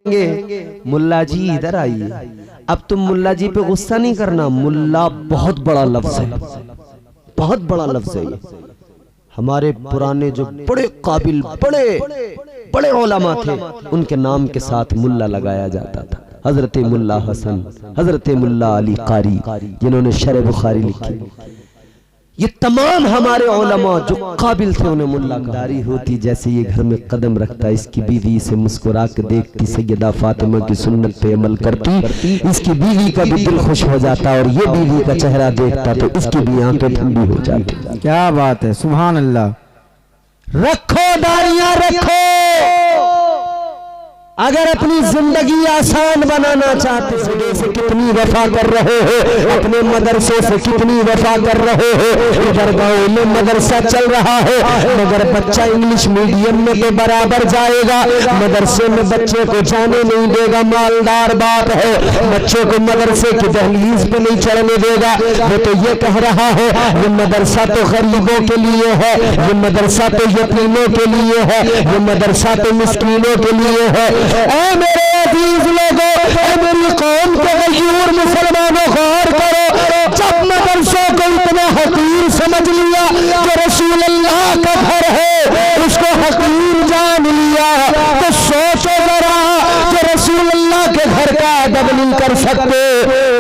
मुल्ला जी इधर आइए। अब तुम मुल्ला जी पे गुस्सा नहीं करना। मुल्ला बहुत बड़ा लफ्ज है, बहुत बड़ा लफ्ज है ये। हमारे पुराने जो बड़े काबिल बड़े बड़े उलमा थे उनके नाम के साथ मुल्ला लगाया जाता था। हजरत मुल्ला हसन, हजरत मुल्ला अली कारी जिन्होंने शरह बुखारी लिखी, ये तमाम हमारे उलमा जो काबिल थे उन्हें मुल्ला दारी होती। जैसे ये घर में कदम रखता, इसकी बीवी से मुस्कुरा के देखती, सैयदा फातिमा की सुन्नत पे अमल करती, इसकी बीवी का भी दिल खुश हो जाता और ये बीवी का चेहरा देखता तो इसकी भी आंखें ठंडी हो जाती। क्या बात है, सुभान अल्लाह। रखो दाढ़ियां रखो। अगर अपनी जिंदगी आसान बनाना चाहते हो, से कितनी वफा कर रहे हो, अपने मदरसे से कितनी वफा कर रहे हो। इधर गाँव में मदरसा चल रहा है मगर बच्चा इंग्लिश मीडियम में तो बराबर जाएगा, मदरसे में बच्चे को जाने नहीं देगा। मालदार बाप है, बच्चे को मदरसे की दहलीज पे नहीं चढ़ने देगा। वो तो ये कह रहा है ये मदरसा तो गरीबों के लिए है, ये मदरसा तो यतीमों के लिए है, ये मदरसा तो मिस्कीनों के लिए है। ऐ मेरे अजीज लोगों, ऐ मेरी कौम के गयूर मुसलमानों, गौर करो। जब मदरसों को इतना हकीर समझ लिया कि रसूल अल्लाह का घर है, उसको हकीर जान लिया, तो सोचो जरा कि रसूल अल्लाह के घर का अदब नहीं कर सकते,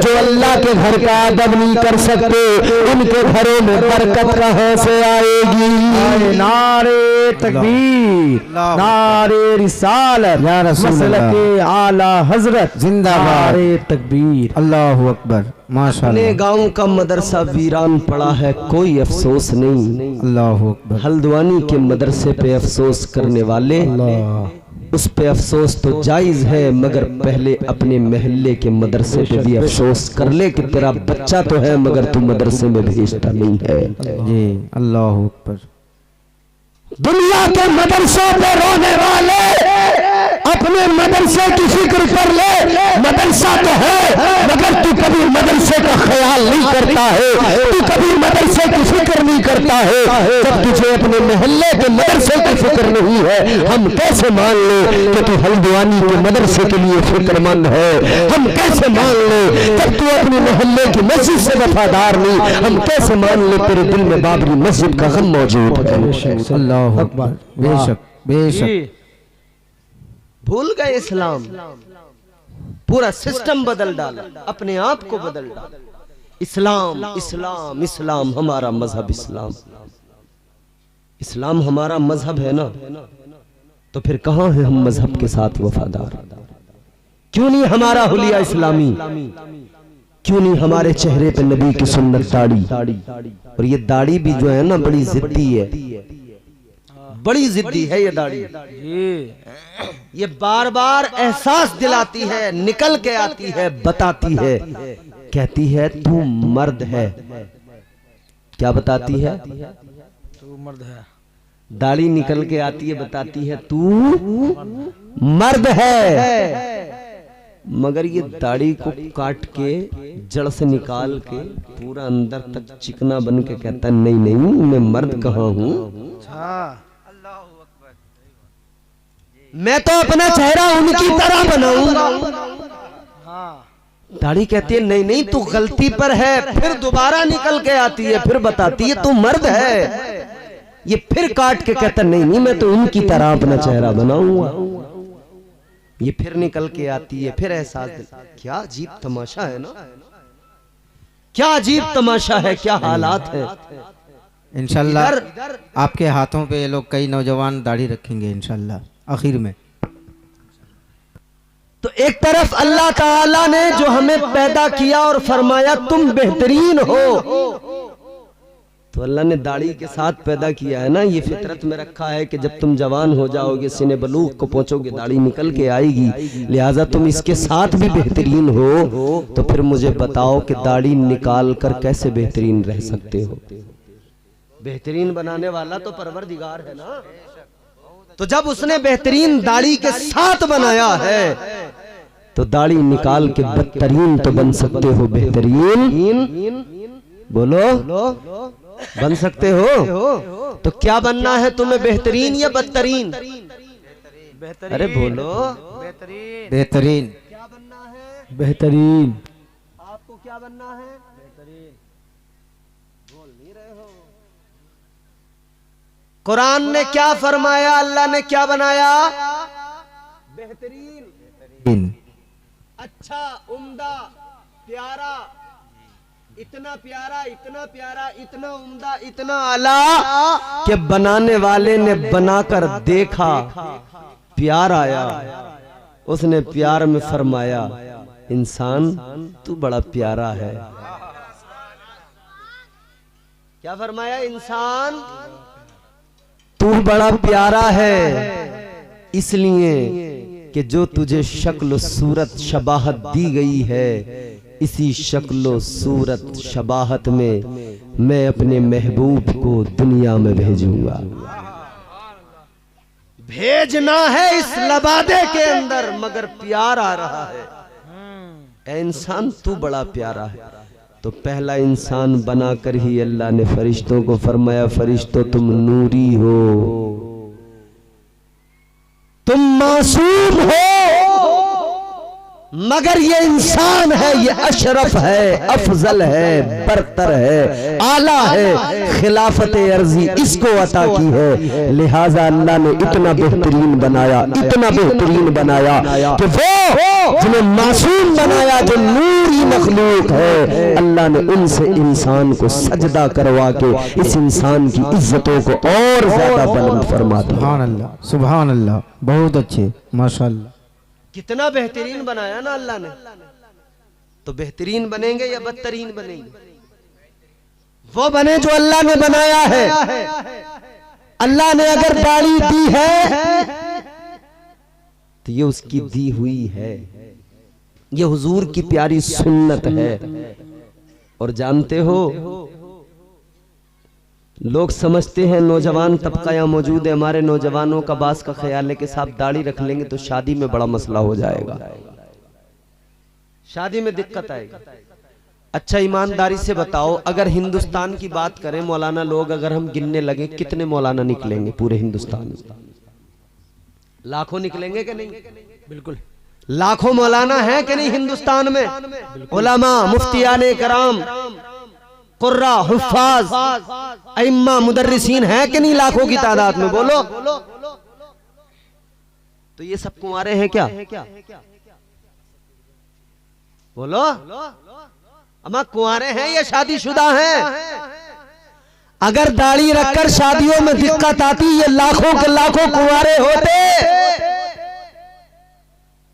जो अल्लाह के घर का अदब नहीं कर सकते, उनके घरों में बरकत कहां से आएगी। नारे तकबीर, नारे रिसालत, मसलके आला हजरत जिंदाबाद, नारे तकबीर, अल्लाहु अकबर। माशाअल्लाह। अपने गांव का मदरसा वीरान पड़ा है, कोई अफसोस नहीं। अल्लाहु अकबर। हल्द्वानी के मदरसे पे अफसोस करने वाले, उस पे अफसोस तो जायज है मगर पहले अपने महल्ले के मदरसे पे भी अफसोस कर ले कि तेरा बच्चा तो है मगर तू मदरसे में भेजता नहीं है। जी अल्लाहु अकबर। दुनिया के मदरसों पे रोने वाले अपने मदरसे की फिक्र कर ले। मदरसा तो है मगर तू कभी मदरसे का ख्याल नहीं करता है, तू कभी मदरसे की फिक्र नहीं करता है। जब तुझे अपने मोहल्ले के मदरसे की फिक्र नहीं है, हम कैसे मान ले कि तू हल्द्वानी के मदरसे के लिए फिक्रमंद है। हम कैसे मान ले जब तू अपने मोहल्ले की मस्जिद से वफादार नहीं, हम कैसे मान ले तेरे दिल में बाबरी मस्जिद का गम मौजूद है। अल्लाहु अकबर। बेशक बेशक। भूल गए इस्लाम, पूरा सिस्टम बदल डाला, अपने आप को बदल डाला। इस्लाम इस्लाम इस्लाम, हमारा मजहब इस्लाम। इस्लाम हमारा मजहब है ना, तो फिर कहां है हम मजहब के साथ वफादार? क्यों नहीं हमारा हुलिया इस्लामी? क्यों नहीं हमारे चेहरे पे नबी की सुन्नत दाढ़ी? और ये दाढ़ी भी जो है ना बड़ी जिद्दी है, बड़ी जिद्दी है ये दाढ़ी। ये बार बार एहसास दिलाती है, निकल के आती है, बताती है, कहती है तू मर्द है। क्या बताती है? तू मर्द है। दाढ़ी निकल के आती है, बताती है तू मर्द है। मगर ये दाढ़ी को काट के जड़ से निकाल के पूरा अंदर तक चिकना बन के कहता है नहीं नहीं मैं मर्द कहाँ हूँ, मैं तो अपना चेहरा उनकी तरह बनाऊंगा। दाढ़ी कहती है नहीं नहीं तू गलती पर है, फिर दोबारा निकल के आती है, फिर बताती है तू मर्द है। ये फिर काट के कहता नहीं नहीं मैं तो उनकी तरह अपना चेहरा बनाऊंगा। ये फिर निकल के आती है, फिर एहसास। क्या अजीब तमाशा है ना, क्या अजीब तमाशा है, क्या हालात है। इंशाल्लाह आपके हाथों पे ये लोग कई नौजवान दाढ़ी रखेंगे इंशाल्लाह आखिर में। तो एक तरफ अल्लाह ताला ने जो हमें पैदा किया और फरमाया तुम बेहतरीन हो, तो अल्लाह ने दाढ़ी के साथ पैदा किया है ना। ये फितरत में रखा है कि जब तुम जवान हो जाओगे, सिने बलूग को पहुंचोगे, दाढ़ी निकल के आएगी, लिहाजा तुम इसके साथ भी बेहतरीन हो। तो फिर मुझे बताओ कि दाढ़ी निकाल कर कैसे बेहतरीन रह सकते हो? बेहतरीन बनाने वाला तो परवरदिगार है ना। तो जब उसने बेहतरीन दाढ़ी के साथ बनाया है, तो दाढ़ी निकाल के बदतरीन तो बन सकते हो, बेहतरीन बोलो बन सकते हो। तो क्या बनना है तुम्हें, बेहतरीन या बदतरीन? बेहतरीन। अरे बोलो। बेहतरीन। बेहतरीन। क्या बनना है? बेहतरीन। आपको क्या बनना है? बेहतरीन। बोल नहीं रहे हो। कुरान ने क्या फरमाया, अल्लाह ने क्या बनाया? बेहतरीन, अच्छा, उम्दा, प्यारा, इतना प्यारा, इतना प्यारा, इतना उम्दा, इतना आला कि बनाने वाले ने बनाकर देखा, प्यार आया, उसने प्यार में फरमाया इंसान तू बड़ा प्यारा है। क्या फरमाया? इंसान तू बड़ा प्यारा है, इसलिए कि जो तुझे शक्ल सूरत शबाहत दी गई है, इसी शक्ल सूरत शबाहत में मैं अपने महबूब को दुनिया में भेजूंगा। भेजना है इस लबादे के अंदर, मगर प्यार आ रहा है। ऐ इंसान तू बड़ा प्यारा है। तो पहला इंसान बनाकर ही अल्लाह ने फरिश्तों को फरमाया, फरिश्तों तुम नूरी हो, तुम मासूम हो, मगर ये इंसान है, ये अशरफ है, अफजल है, बरतर है, आला है, खिलाफत अर्जी इसको अता की है। लिहाजा अल्लाह ने इतना बेहतरीन बनाया, इतना बेहतरीन बनाया कि वो जिन्हें मासूम बनाया, जो नूरी मखलूक है, अल्लाह ने उनसे इंसान को सजदा करवा के इस इंसान की इज्जतों को और ज्यादा बुलंद फरमा दिया। सुभान अल्लाह, सुभान अल्लाह, बहुत अच्छे, माशाअल्लाह। कितना बेहतरीन बनाया ना अल्लाह ने। तो बेहतरीन बनेंगे या बदतरीन बनेंगे? वो बने जो अल्लाह ने बनाया है। अल्लाह ने अगर दाढ़ी दी है तो ये उसकी दी हुई है, ये हुजूर की प्यारी सुन्नत है। और जानते हो, लोग समझते हैं नौजवान तबका यहाँ मौजूद है, हमारे नौजवानों का बास का ख्याल है कि साहब दाढ़ी रख लेंगे तो शादी में बड़ा मसला हो जाएगा, शादी में दिक्कत आएगी। अच्छा ईमानदारी से बताओ, अगर हिंदुस्तान की बात करें, मौलाना लोग अगर हम गिनने लगे, कितने मौलाना निकलेंगे पूरे हिंदुस्तान में? लाखों निकलेंगे कि नहीं? बिल्कुल। लाखों मौलाना हैं कि नहीं हिंदुस्तान में? उलमा, मुफ्तियाने कराम, कुर्रा, हुफ्फाज, अइम्मा, मुदर्रिसीन हैं कि नहीं लाखों की तादाद में? बोलो। तो ये सब कुंवारे हैं क्या? बोलो। अम्मा कुंवारे हैं या शादीशुदा हैं? अगर दाढ़ी रखकर शादियों में दिक्कत आती, ये लाखों के लाखों कुंवारे होते,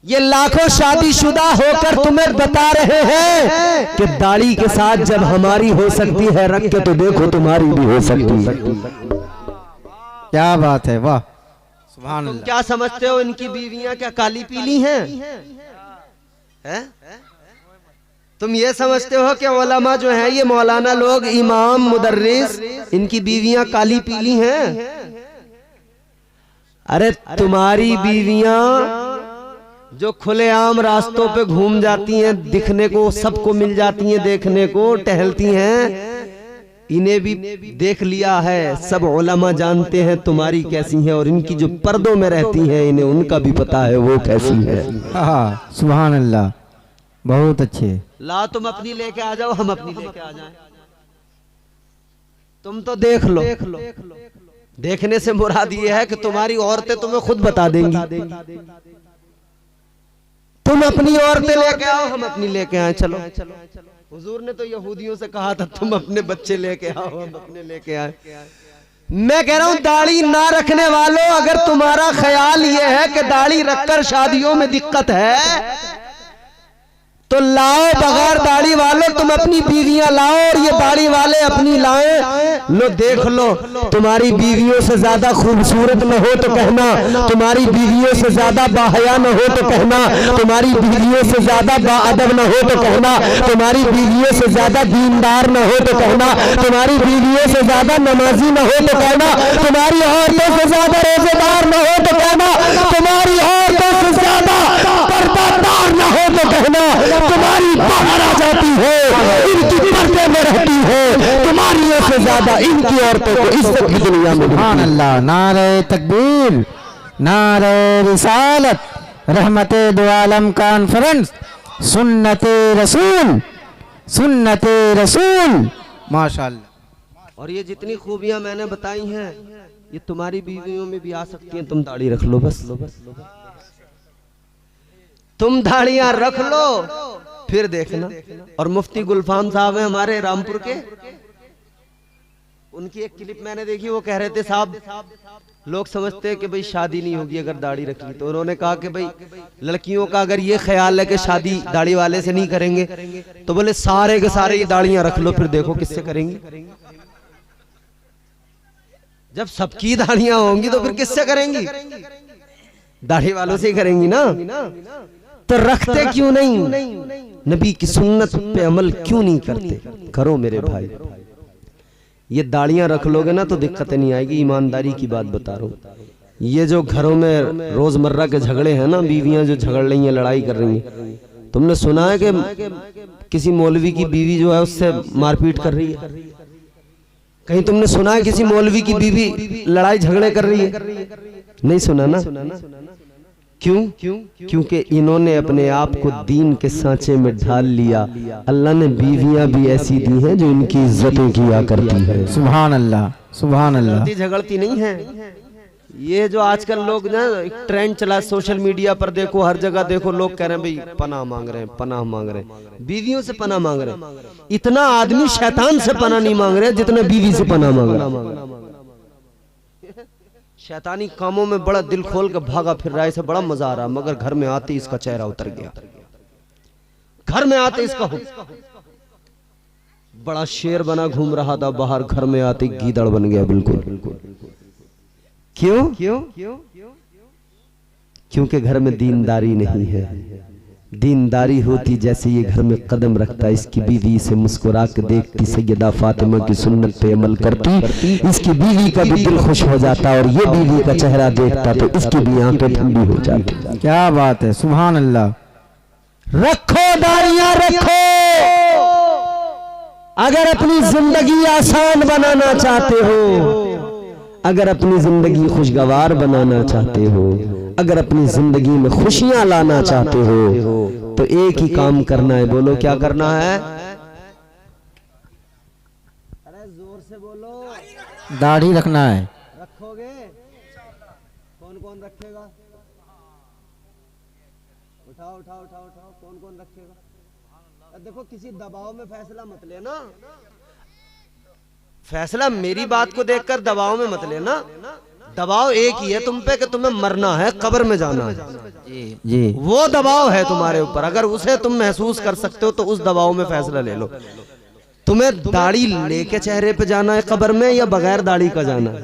ये लाखों शादीशुदा होकर तुम्हें बता रहे हैं कि दाढ़ी के साथ जब हमारी हो सकती है, रख के तो देखो तुम्हारी भी हो सकती है। क्या बात है, वाह, सुभान तुम अल्लाह। क्या समझते हो इनकी बीवियां क्या काली पीली हैं? हैं? तुम ये समझते हो कि उलमा जो है ये मौलाना लोग, इमाम, मुदर्रिस, इनकी बीवियां काली पीली हैं? अरे तुम्हारी बीवियां जो खुलेआम रास्तों पे घूम जाती हैं, दिखने को सबको मिल जाती हैं, देखने को टहलती हैं, इन्हें भी देख लिया है, सब उलमा जानते हैं तुम्हारी कैसी है, और इनकी जो पर्दों में रहती हैं इन्हें उनका भी पता है वो कैसी है। हाँ, सुभान अल्लाह, बहुत अच्छे। ला तुम अपनी लेके आ जाओ, हम अपनी लेके आ जाएं। तुम तो देख लो। देखने से मुराद ये है कि तुम्हारी औरतें तुम्हें खुद बता देंगी। तुम अपनी औरतें लेके आओ, हम अपनी लेके आए। चलो, हुजूर ने तो यहूदियों से कहा था तुम अपने बच्चे लेके आओ, हम अपने लेके आए। मैं कह रहा हूं दाढ़ी ना रखने वालों, अगर तुम्हारा ख्याल ये है कि दाढ़ी रखकर शादियों में दिक्कत है, तो लाओ बगैर दाढ़ी वाले तुम अपनी बीवियां लाओ, और ये दाढ़ी वाले अपनी लाएं। लो देख लो, तुम्हारी बीवियों से ज्यादा खूबसूरत न हो तो कहना, तुम्हारी बीवियों से ज्यादा बाहया न हो तो कहना, तुम्हारी बीवियों से ज्यादा बाअदब न हो तो कहना, तुम्हारी बीवियों से ज्यादा दीनदार न हो तो कहना, तुम्हारी बीवियों से ज्यादा नमाजी न हो तो कहना, तुम्हारी औरतों से ज्यादा रोजेदार न हो तो कहना, तुम्हारी औरतों से ज्यादा पर्दादार न हो तो कहना, तुम्हारी बाहर आ जाती है, इनकी पर्दे में रहती है, तुम्हारी से ज्यादा इनकी औरतों को इज्जत की दुनिया में। सुभान अल्लाह, नारे तकबीर, नारे रिसालत रहमते दो आलम कॉन्फ्रेंस सुन्नते रसूल माशाअल्लाह। और ये जितनी खूबियां मैंने बताई हैं ये तुम्हारी बीवियों में भी आ सकती हैं। तुम दाढ़ी रख लो बस, तुम दाढ़ियां रख लो फिर देखना। और मुफ्ती गुलफाम साहब हैं हमारे रामपुर के, उनकी एक क्लिप मैंने देखी, वो कह रहे थे साहब लोग समझते हैं कि भाई शादी नहीं होगी अगर दाढ़ी रख ली, तो उन्होंने कहा कि भाई लड़कियों का अगर ये ख्याल है कि शादी दाढ़ी वाले से नहीं करेंगे तो बोले सारे के सारे ये दाढ़ियां रख लो फिर देखो किससे करेंगी। जब सबकी दाढ़ियां होंगी तो फिर किससे करेंगी, दाढ़ी वालों से ही करेंगी ना। तो रखते क्यों नहीं, नबी की सुन्नत पे अमल क्यों नहीं करते? करो मेरे भाई, ये दाढ़ियां रख लोगे ना तो दिक्कत नहीं आएगी। ईमानदारी की बात बता रहा हूँ। ये जो घरों में रोजमर्रा के झगड़े हैं ना, बीवियां जो झगड़ रही हैं, लड़ाई कर रही हैं, तुमने सुना है कि किसी मौलवी की बीवी जो है उससे मारपीट कर रही है? कहीं तुमने सुना है किसी मौलवी की बीवी लड़ाई झगड़े कर रही है? नहीं सुना ना। क्यों? क्योंकि इन्होंने अपने आप को दीन के सांचे में ढाल लिया। अल्लाह ने बीवियां भी ऐसी दी हैं जो इनकी इज्जतें किया करती है। सुभान अल्लाह, सुभान अल्लाह। झगड़ती नहीं है। ये जो आजकल लोग ना एक ट्रेंड चला सोशल मीडिया पर, देखो हर जगह देखो लोग कह रहे हैं भाई पनाह मांग रहे हैं, पनाह मांग रहे हैं, बीवियों से पनाह मांग रहे हैं। इतना आदमी शैतान से पनाह नहीं मांग रहे जितना बीवी से पनाह मांग रहे। शैतानी कामों में बड़ा दिल खोल के भागा फिर रहा है, इसे बड़ा मजा आ रहा, मगर घर में आते इसका चेहरा उतर गया। घर में आते इसका बड़ा शेर बना घूम रहा था बाहर, घर में आते गीदड़ बन गया बिल्कुल। क्यों? क्योंकि घर में दीनदारी नहीं है। दीनदारी होती जैसे ये घर में कदम रखता, इसकी बीवी इसे मुस्कुरा के देखती, सैयदा फातिमा की सुन्नत पे अमल करती, इसकी बीवी का भी दिल खुश हो जाता और ये बीवी का चेहरा देखता तो इसकी भी आंखें ठंडी हो जाती। क्या बात है, सुभान अल्लाह। रखो दाढ़ियां रखो। अगर अपनी जिंदगी आसान बनाना चाहते हो, अगर अपनी जिंदगी खुशगवार बनाना चाहते हो, अगर अपनी जिंदगी में खुशियां लाना चाहते हो तो एक ही काम करना है। बोलो क्या करना है? अरे जोर से बोलो। दाढ़ी रखना है। रखोगे? कौन कौन रखेगा? उठाओ उठाओ उठाओ उठाओ, कौन कौन रखेगा? देखो किसी दबाव में फैसला मत लेना। फैसला मेरी बात को देखकर दबाव में मत लेना। दबाव एक ही है तुम पे कि तुम्हें मरना है, कब्र में जाना है। जी, वो दबाव है तुम्हारे ऊपर। अगर उसे तुम महसूस कर सकते हो तो उस दबाव में फैसला ले लो। तुम्हें दाढ़ी लेके चेहरे पे जाना है कब्र में या बगैर दाढ़ी का जाना है?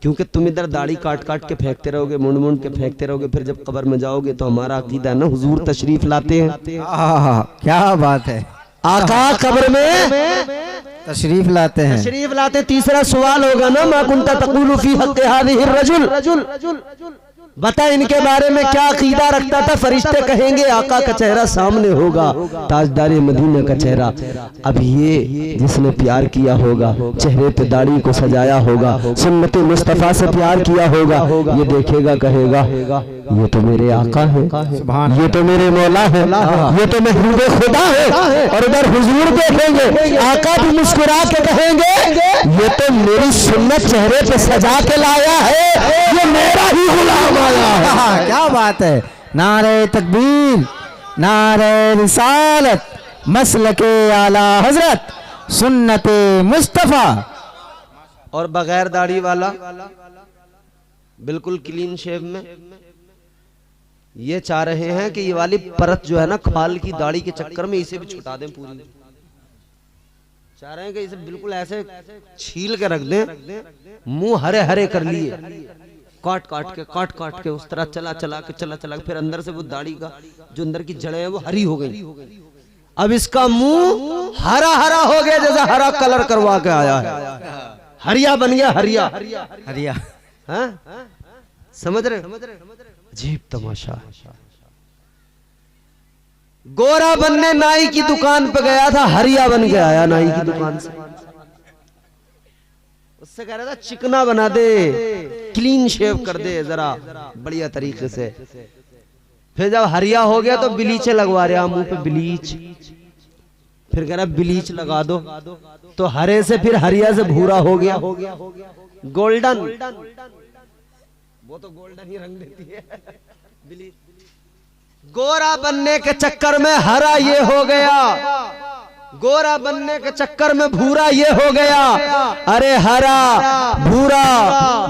क्योंकि तुम इधर दाढ़ी काट काट के फेंकते रहोगे, मुंड मुंड के फेंकते रहोगे, फिर जब कब्र में जाओगे तो हमारा अकीदा है ना, हुजूर तशरीफ लाते हैं। क्या बात है। आका कब्र में तशरीफ लाते हैं। तशरीफ लाते। तीसरा सवाल होगा ना, मा कुंता तक़ूलु फी हक़्क़ि हाज़िहि रजुल, बता इनके बारे में क्या अकीदा रखता था? फरिश्ते कहेंगे आका का चेहरा सामने होगा, ताजदारे मदीना का चेहरा। अब ये जिसने प्यार किया होगा, चेहरे पे दाढ़ी को सजाया होगा, सुन्नत मुस्तफा से प्यार किया होगा, ये देखेगा कहेगा ये तो मेरे आका है, ये तो मेरे मौला है, ये तो महबूब खुदा है। और उधर हुजूर देखेंगे, आका भी मुस्कुरा के कहेंगे ये तो मेरी सुन्नत चेहरे पे सजा के लाया है, ये मेरा ही गुलाम आया है। क्या बात है। नारे तकबीर, नारे रिसालत, मसलके आला हजरत, सुन्नते मुस्तफा। और बगैर दाढ़ी वाला बिल्कुल क्लीन शेव में ये चाह रहे हैं कि ये वाली परत जो है ना खाल की दाढ़ी के चक्कर में इसे भी छुटा दें पूरी। चाह रहे हैं कि इसे बिल्कुल ऐसे छील के रख दें, मुंह हरे हरे कर लिए, काट काट के उस तरह चला चला के फिर अंदर से वो दाढ़ी का जो अंदर की जड़ें हैं वो हरी हो गई। अब इसका मुंह हरा हरा हो गया, जैसा हरा कलर करवा के आया है, हरिया बन गया, हरिया हरिया। समझ रहे? अजीब तमाशा। गोरा बनने नाई की दुकान पे गया था, हरिया बन के आया नाई की दुकान से। उससे कह रहा था चिकना बना दे, क्लीन शेव कर दे जरा बढ़िया तरीके से। फिर जब हरिया हो गया तो ब्लीचे लगवा रहे मुंह पे ब्लीच, फिर कह रहा ब्लीच लगा दो, तो हरे से फिर हरिया से भूरा हो गया, गोल्डन। वो तो गोल्डन ही रंग देती है ब्लीच। गोरा बनने के चक्कर में हरा ये हो गया, गोरा बनने के चक्कर में भूरा ये हो गया। अरे हरा भूरा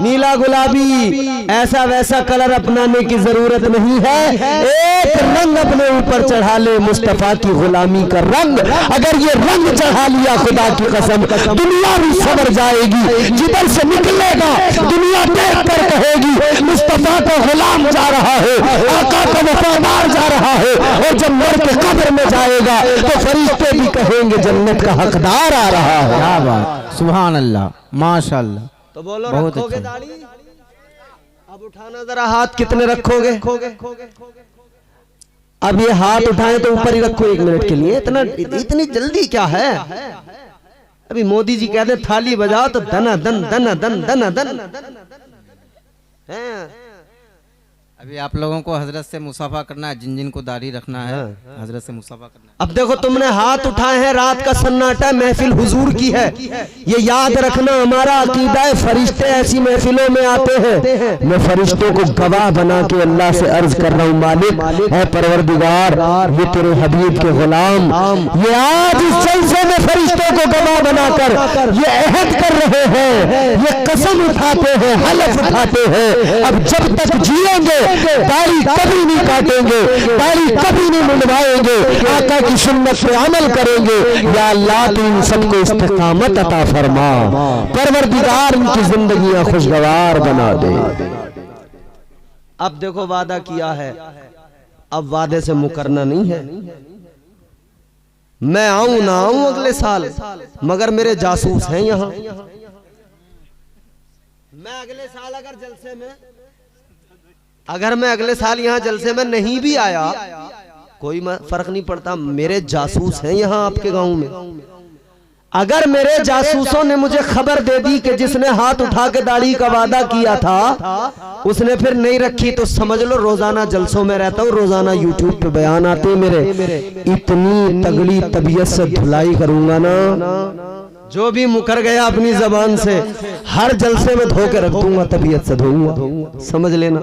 नीला गुलाबी ऐसा वैसा कलर अपनाने की जरूरत नहीं है। एक रंग अपने ऊपर चढ़ा ले, मुस्तफा की गुलामी का रंग। अगर ये रंग चढ़ा लिया खुदा की कसम दुनिया भी सबर जाएगी, जिधर से निकलेगा दुनिया देख कर कहेगी मुस्तफा का गुलाम जा रहा है, आका का वफादार जा रहा है। और जब मर के कब्र में जाएगा तो फरिश्ते भी कहेंगे जन्नत का हकदार आ रहा है। क्या बात, सुभान अल्लाह, माशाअल्लाह। तो बोलो बहुत रखोगे अच्छा। दाढ़ी? अब उठाना जरा हाथ, कितने रखोगे? अब ये हाथ उठाए तो ऊपर ही रखो 1 मिनट के लिए। इतनी जल्दी क्या है? अभी मोदी जी कहते थाली बजाओ तो दना दन दना दन दना दन हैं। अभी आप लोगों को हजरत से मुसाफा करना है, जिन जिन को दाढ़ी रखना है हजरत से मुसाफा करना है। अब देखो तुमने हाथ उठाए हैं, रात का सन्नाटा, महफिल हुजूर की है। ये याद रखना हमारा अकीदा है। फरिश्ते ऐसी महफिलों में आते हैं, मैं फरिश्तों को गवाह बना के अल्लाह से अर्ज कर रहा हूँ, मालिक है परवरदिगार, ये तेरे हबीब के गुलाम ये आज इस जलसे में फरिश्तों को गवाह बनाकर ये अहद कर रहे हैं, ये कसम उठाते हैं, हलफ उठाते हैं, अब जब तक जिएंगे दाढ़ी कभी नहीं काटेंगे, दाढ़ी कभी नहीं मुंडवाएंगे, आका की सुन्नत पे अमल करेंगे। या अल्लाह तू इन सबको इस्तिकामत अता फरमा, परवरदिगार इनकी जिंदगियां खुशगवार बना दे। अब देखो वादा किया है, अब वादे से मुकरना नहीं है। मैं आऊं ना आऊं अगले साल, मगर मेरे जासूस हैं यहाँ। मैं अगले साल अगर जलसे में अगर मैं अगले साल यहाँ जलसे में नहीं भी आया कोई फर्क नहीं पड़ता, मेरे जासूस हैं यहाँ आपके गांव में। अगर मेरे जासूसों ने मुझे खबर दे दी कि जिसने हाथ उठा के दाढ़ी का वादा किया था उसने फिर नहीं रखी, तो समझ लो रोजाना जलसों में रहता हूँ, रोजाना यूट्यूब पे बयान आते हैं मेरे। इतनी तगड़ी तबीयत से धुलाई करूंगा ना, जो भी मुकर गया अपनी जबान से हर जलसे में धो के रख दूंगा, तबीयत से धोऊंगा, समझ लेना।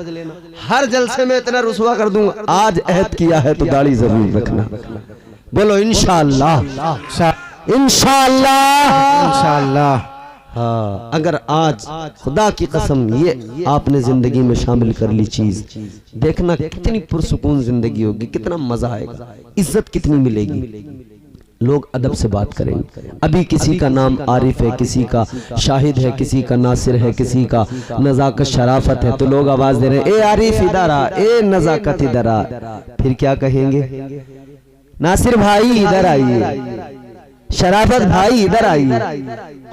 हर जलसे में इतना रुसवा कर दूंगा। आज अहद किया है तो दाढ़ी जरूर रखना। बोलो इंशाअल्लाह, इंशाअल्लाह, इंशाअल्लाह। हाँ, अगर आज खुदा की कसम ये आपने जिंदगी में शामिल कर ली चीज, देखना कितनी पुरसुकून जिंदगी होगी, कितना मजा आएगा, इज्जत कितनी मिलेगी, लोग अदब से बात करेंगे। अभी किसी का नाम आरिफ है, किसी का शाहिद है, किसी का नासिर है, किसी का नजाकत शराफत है, तो लोग आवाज दे रहे हैं ए आरिफ इधर आ, ए नजाकत इधर आ। फिर क्या कहेंगे? नासिर भाई इधर आइए, शराफत भाई इधर आइए।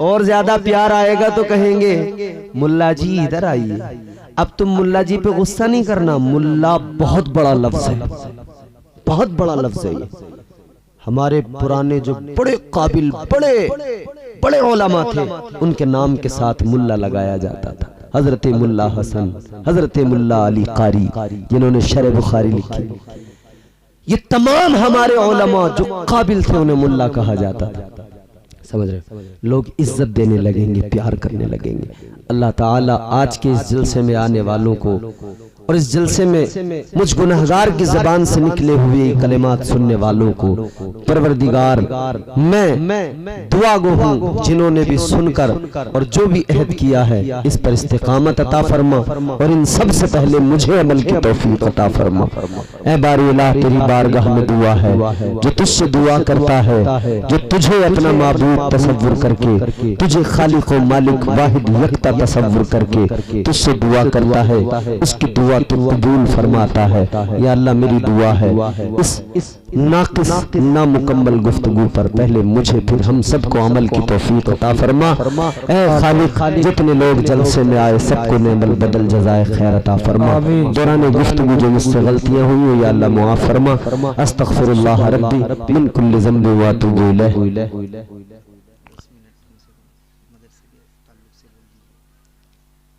और ज्यादा प्यार आएगा तो कहेंगे मुल्ला जी इधर आइए। अब तुम मुल्ला जी पे गुस्सा नहीं करना, मुल्ला बहुत बड़ा लफ्ज है, बहुत बड़ा लफ्ज है ये। हमारे पुराने जो बड़े काबिल बड़े बड़े उलमा थे उनके नाम के साथ मुल्ला लगाया जाता था। हजरत मुल्ला हसन, हजरत मुल्ला अली कारी जिन्होंने शरह बुखारी लिखी, ये तमाम हमारे उलमा जो काबिल थे उन्हें मुल्ला कहा जाता था। समझ रहे? लोग इज्जत देने लगेंगे, प्यार करने लगेंगे। अल्लाह ताला आज के इस जलसे में आने वालों को और इस जलसे में मुझ गुनहगार की ज़बान से निकले हुए कलिमात सुनने वालों को परवरदिगार मैं दुआ गो हूँ, जिन्होंने भी सुनकर और जो भी अहद किया है इस पर इस्तिकामत अता फरमा, और इन सब से पहले मुझे अमल की तौफीक अता फरमा। ऐ बारी इलाह तेरी बारगाह में दुआ है, जो तुझसे दुआ करता है, जो तुझे अपना माबूद तसव्वुर करके, तुझे खालिक व मालिक वाहिद यकता तसव्वुर करके तुझसे दुआ करता है, उसकी दुआ तू कबूल फरमाता है। या अल्लाह मेरी दुआ है इस नाकिस नामुकम्मल गुफ्तगू पर पहले मुझे फिर हम सबको अमल की तौफीक अता फरमा। ऐ खालिक जितने लोग जलसे में आए सबको नेमल बदल जज़ाए खैर अता फरमा। दौरान गुफ्तगू जो मुझसे गलतियां हुई या अल्लाह मुआफ फरमा। अस्तगफिरुल्लाह रब्बी मिन कुल्लि ज़ंबि व अतूबु इलैह।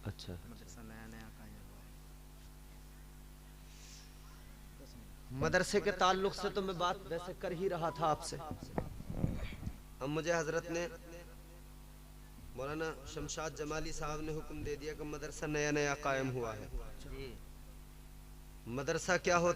अच्छा मदरसे के ताल्लुक से तो मैं बात वैसे कर ही रहा था आपसे। अब मुझे हजरत ने मौलाना शमशाद जमाली साहब ने हुक्म दे दिया कि मदरसा नया नया कायम हुआ है। मदरसा क्या होता